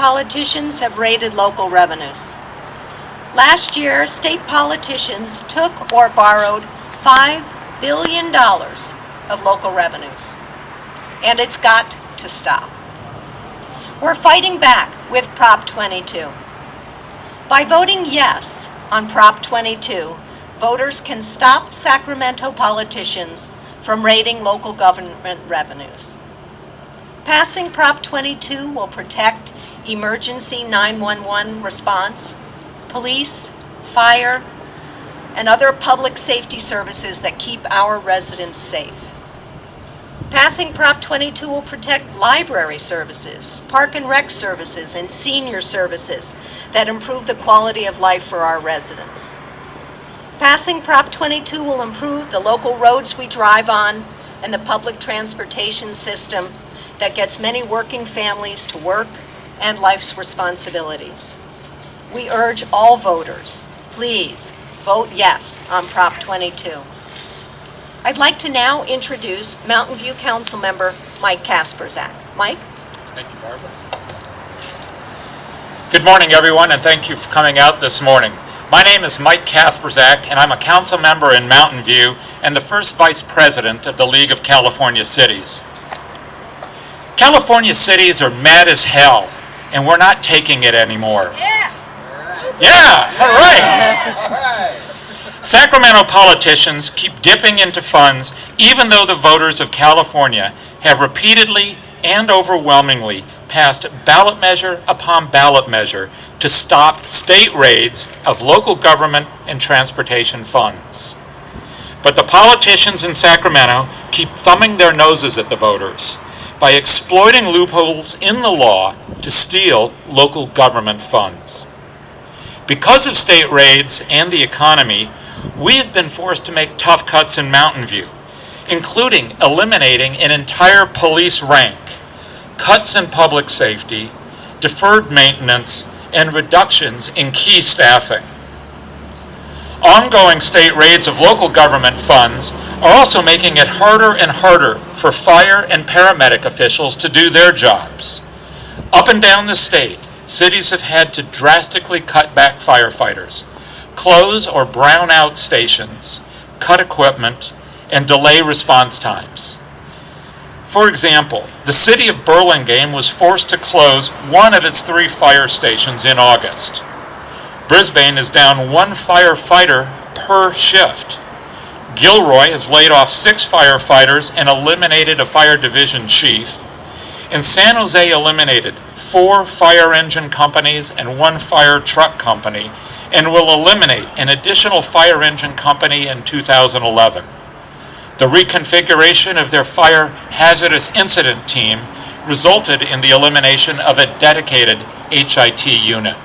politicians have raided local revenues. Last year, state politicians took or borrowed $5 billion of local revenues, and it's got to stop. We're fighting back with Prop 22. By voting yes on Prop 22, voters can stop Sacramento politicians from raiding local government revenues. Passing Prop 22 will protect emergency 911 response, police, fire, and other public safety services that keep our residents safe. Passing Prop 22 will protect library services, park and rec services, and senior services that improve the quality of life for our residents. Passing Prop 22 will improve the local roads we drive on and the public transportation system that gets many working families to work and life's responsibilities. We urge all voters, please vote yes on Prop 22. I'd like to now introduce Mountain View Councilmember Mike Kasperzak. Mike? Thank you, Barbara. Good morning, everyone, and thank you for coming out this morning. My name is Mike Kasperzak, and I'm a council member in Mountain View and the first vice president of the League of California Cities. California cities are mad as hell, and we're not taking it anymore. Yeah, all right. Sacramento politicians keep dipping into funds even though the voters of California have repeatedly and overwhelmingly passed ballot measure upon ballot measure to stop state raids of local government and transportation funds. But the politicians in Sacramento keep thumbing their noses at the voters by exploiting loopholes in the law to steal local government funds. Because of state raids and the economy, we have been forced to make tough cuts in Mountain View, including eliminating an entire police rank, cuts in public safety, deferred maintenance, and reductions in key staffing. Ongoing state raids of local government funds are also making it harder and harder for fire and paramedic officials to do their jobs. Up and down the state, cities have had to drastically cut back firefighters, close or brown out stations, cut equipment, and delay response times. For example, the city of Burlingame was forced to close one of its 3 fire stations in August. Brisbane is down 1 firefighter per shift. Gilroy has laid off 6 firefighters and eliminated a fire division chief. And San Jose eliminated 4 fire engine companies and 1 fire truck company, and will eliminate an additional fire engine company in 2011. The reconfiguration of their fire hazardous incident team resulted in the elimination of a dedicated HIT unit.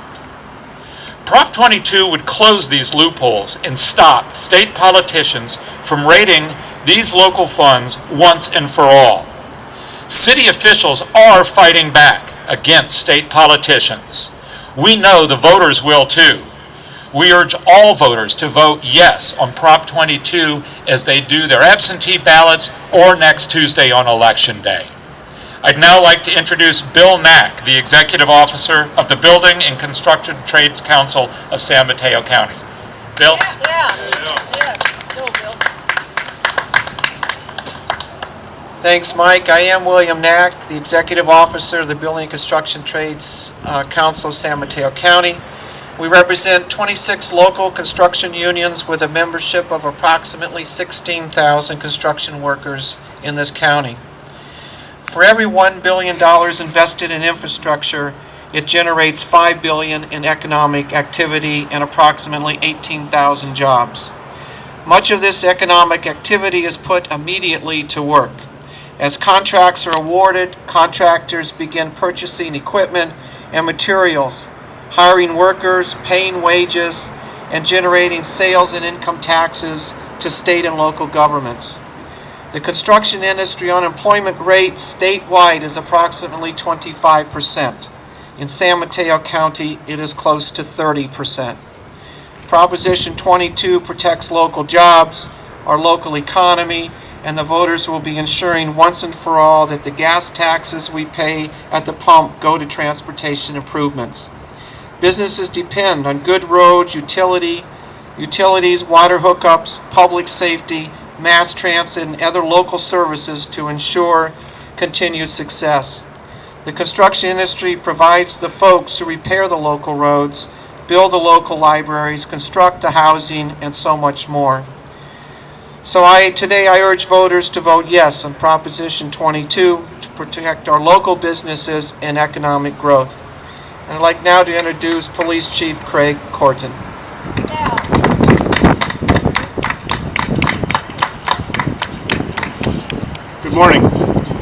Prop 22 would close these loopholes and stop state politicians from raiding these local funds once and for all. City officials are fighting back against state politicians. We know the voters will too. We urge all voters to vote yes on Prop 22 as they do their absentee ballots or next Tuesday on Election Day. I'd now like to introduce Bill Nack, the Executive Officer of the Building and Construction Trades Council of San Mateo County. Bill? Thanks, Mike. I am William Nack, the Executive Officer of the Building and Construction Trades Council of San Mateo County. We represent 26 local construction unions with a membership of approximately 16,000 construction workers in this county. For every $1 billion invested in infrastructure, it generates $5 billion in economic activity and approximately 18,000 jobs. Much of this economic activity is put immediately to work. As contracts are awarded, contractors begin purchasing equipment and materials, hiring workers, paying wages, and generating sales and income taxes to state and local governments. The construction industry unemployment rate statewide is approximately 25%. In San Mateo County, it is close to 30%. Proposition 22 protects local jobs, our local economy, and the voters will be ensuring once and for all that the gas taxes we pay at the pump go to transportation improvements. Businesses depend on good roads, utilities, water hookups, public safety, mass transit, and other local services to ensure continued success. The construction industry provides the folks who repair the local roads, build the local libraries, construct the housing, and so much more. So today I urge voters to vote yes on Proposition 22 to protect our local businesses and economic growth. And I'd like now to introduce Police Chief Craig Courtin. Good morning.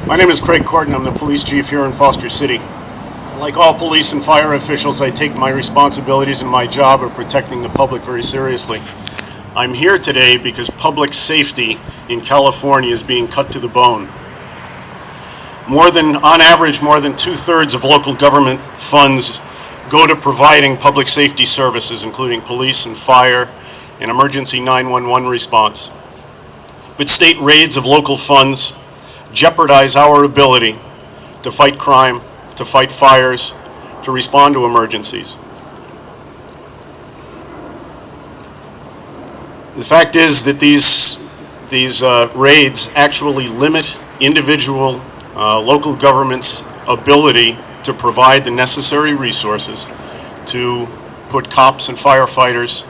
My name is Craig Courtin. I'm the police chief here in Foster City. Like all police and fire officials, I take my responsibilities and my job of protecting the public very seriously. I'm here today because public safety in California is being cut to the bone. On average, more than 2/3 of local government funds go to providing public safety services, including police and fire and emergency 911 response. But state raids of local funds jeopardize our ability to fight crime, to fight fires, to respond to emergencies. The fact is that these raids actually limit individual local government's ability to provide the necessary resources to put cops and firefighters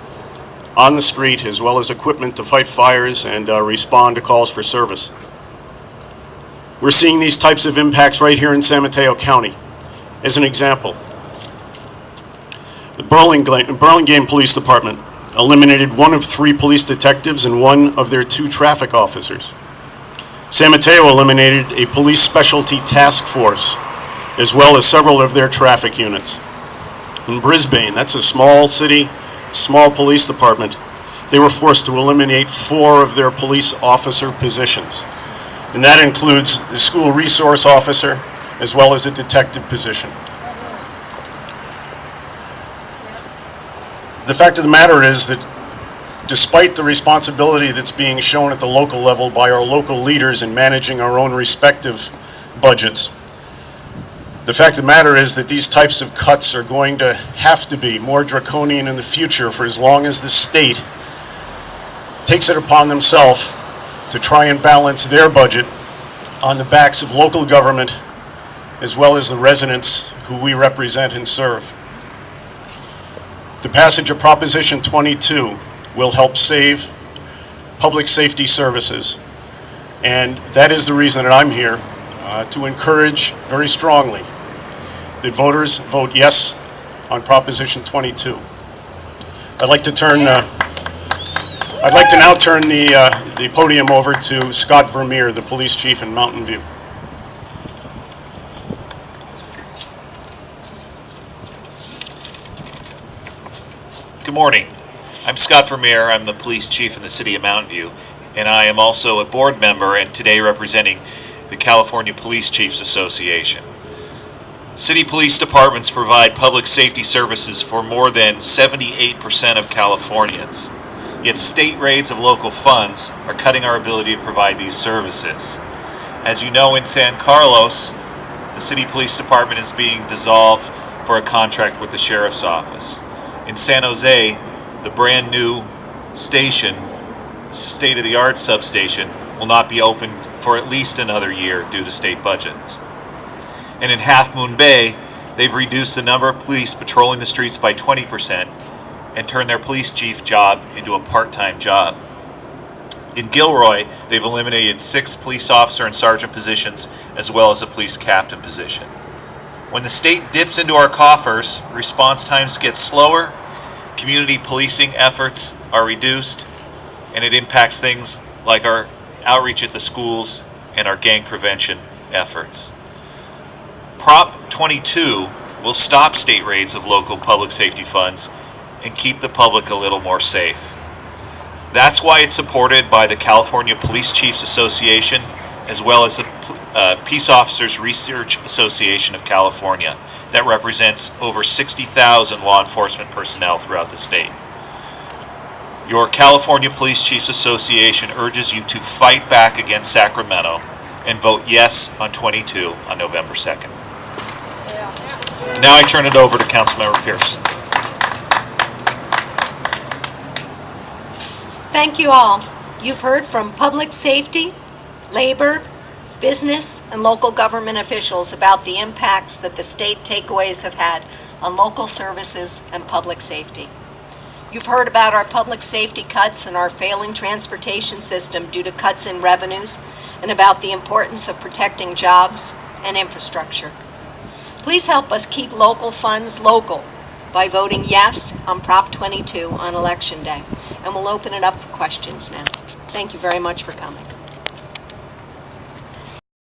on the street, as well as equipment to fight fires and respond to calls for service. We're seeing these types of impacts right here in San Mateo County. As an example, the Burlingame Police Department eliminated one of 3 police detectives and one of their 2 traffic officers. San Mateo eliminated a police specialty task force, as well as several of their traffic units. In Brisbane, that's a small city, small police department, they were forced to eliminate 4 of their police officer positions. And that includes the school resource officer, as well as a detective position. The fact of the matter is that despite the responsibility that's being shown at the local level by our local leaders in managing our own respective budgets, the fact of the matter is that these types of cuts are going to have to be more draconian in the future for as long as the state takes it upon themselves to try and balance their budget on the backs of local government, as well as the residents who we represent and serve. The passage of Proposition 22 will help save public safety services, and that is the reason that I'm here, to encourage very strongly that voters vote yes on Proposition 22. I'd like to now turn the podium over to Scott Vermeer, the police chief in Mountain View. Good morning. I'm Scott Vermeer. I'm the police chief in the city of Mountain View, and I am also a board member and today representing the California Police Chiefs Association. City police departments provide public safety services for more than 78% of Californians. Yet state raids of local funds are cutting our ability to provide these services. As you know, in San Carlos, the city police department is being dissolved for a contract with the sheriff's office. In San Jose, the brand new station, state-of-the-art substation, will not be opened for at least another year due to state budgets. And in Half Moon Bay, they've reduced the number of police patrolling the streets by 20% and turned their police chief job into a part-time job. In Gilroy, they've eliminated 6 police officer and sergeant positions, as well as a police captain position. When the state dips into our coffers, response times get slower, community policing efforts are reduced, and it impacts things like our outreach at the schools and our gang prevention efforts. Prop 22 will stop state raids of local public safety funds and keep the public a little more safe. That's why it's supported by the California Police Chiefs Association, as well as the Peace Officers Research Association of California, that represents over 60,000 law enforcement personnel throughout the state. Your California Police Chiefs Association urges you to fight back against Sacramento and vote yes on 22 on November 2nd. Now I turn it over to Councilmember Pierce. Thank you all. You've heard from public safety, labor, business, and local government officials about the impacts that the state takeaways have had on local services and public safety. You've heard about our public safety cuts and our failing transportation system due to cuts in revenues, and about the importance of protecting jobs and infrastructure. Please help us keep local funds local by voting yes on Prop 22 on Election Day. And we'll open it up for questions now. Thank you very much for coming.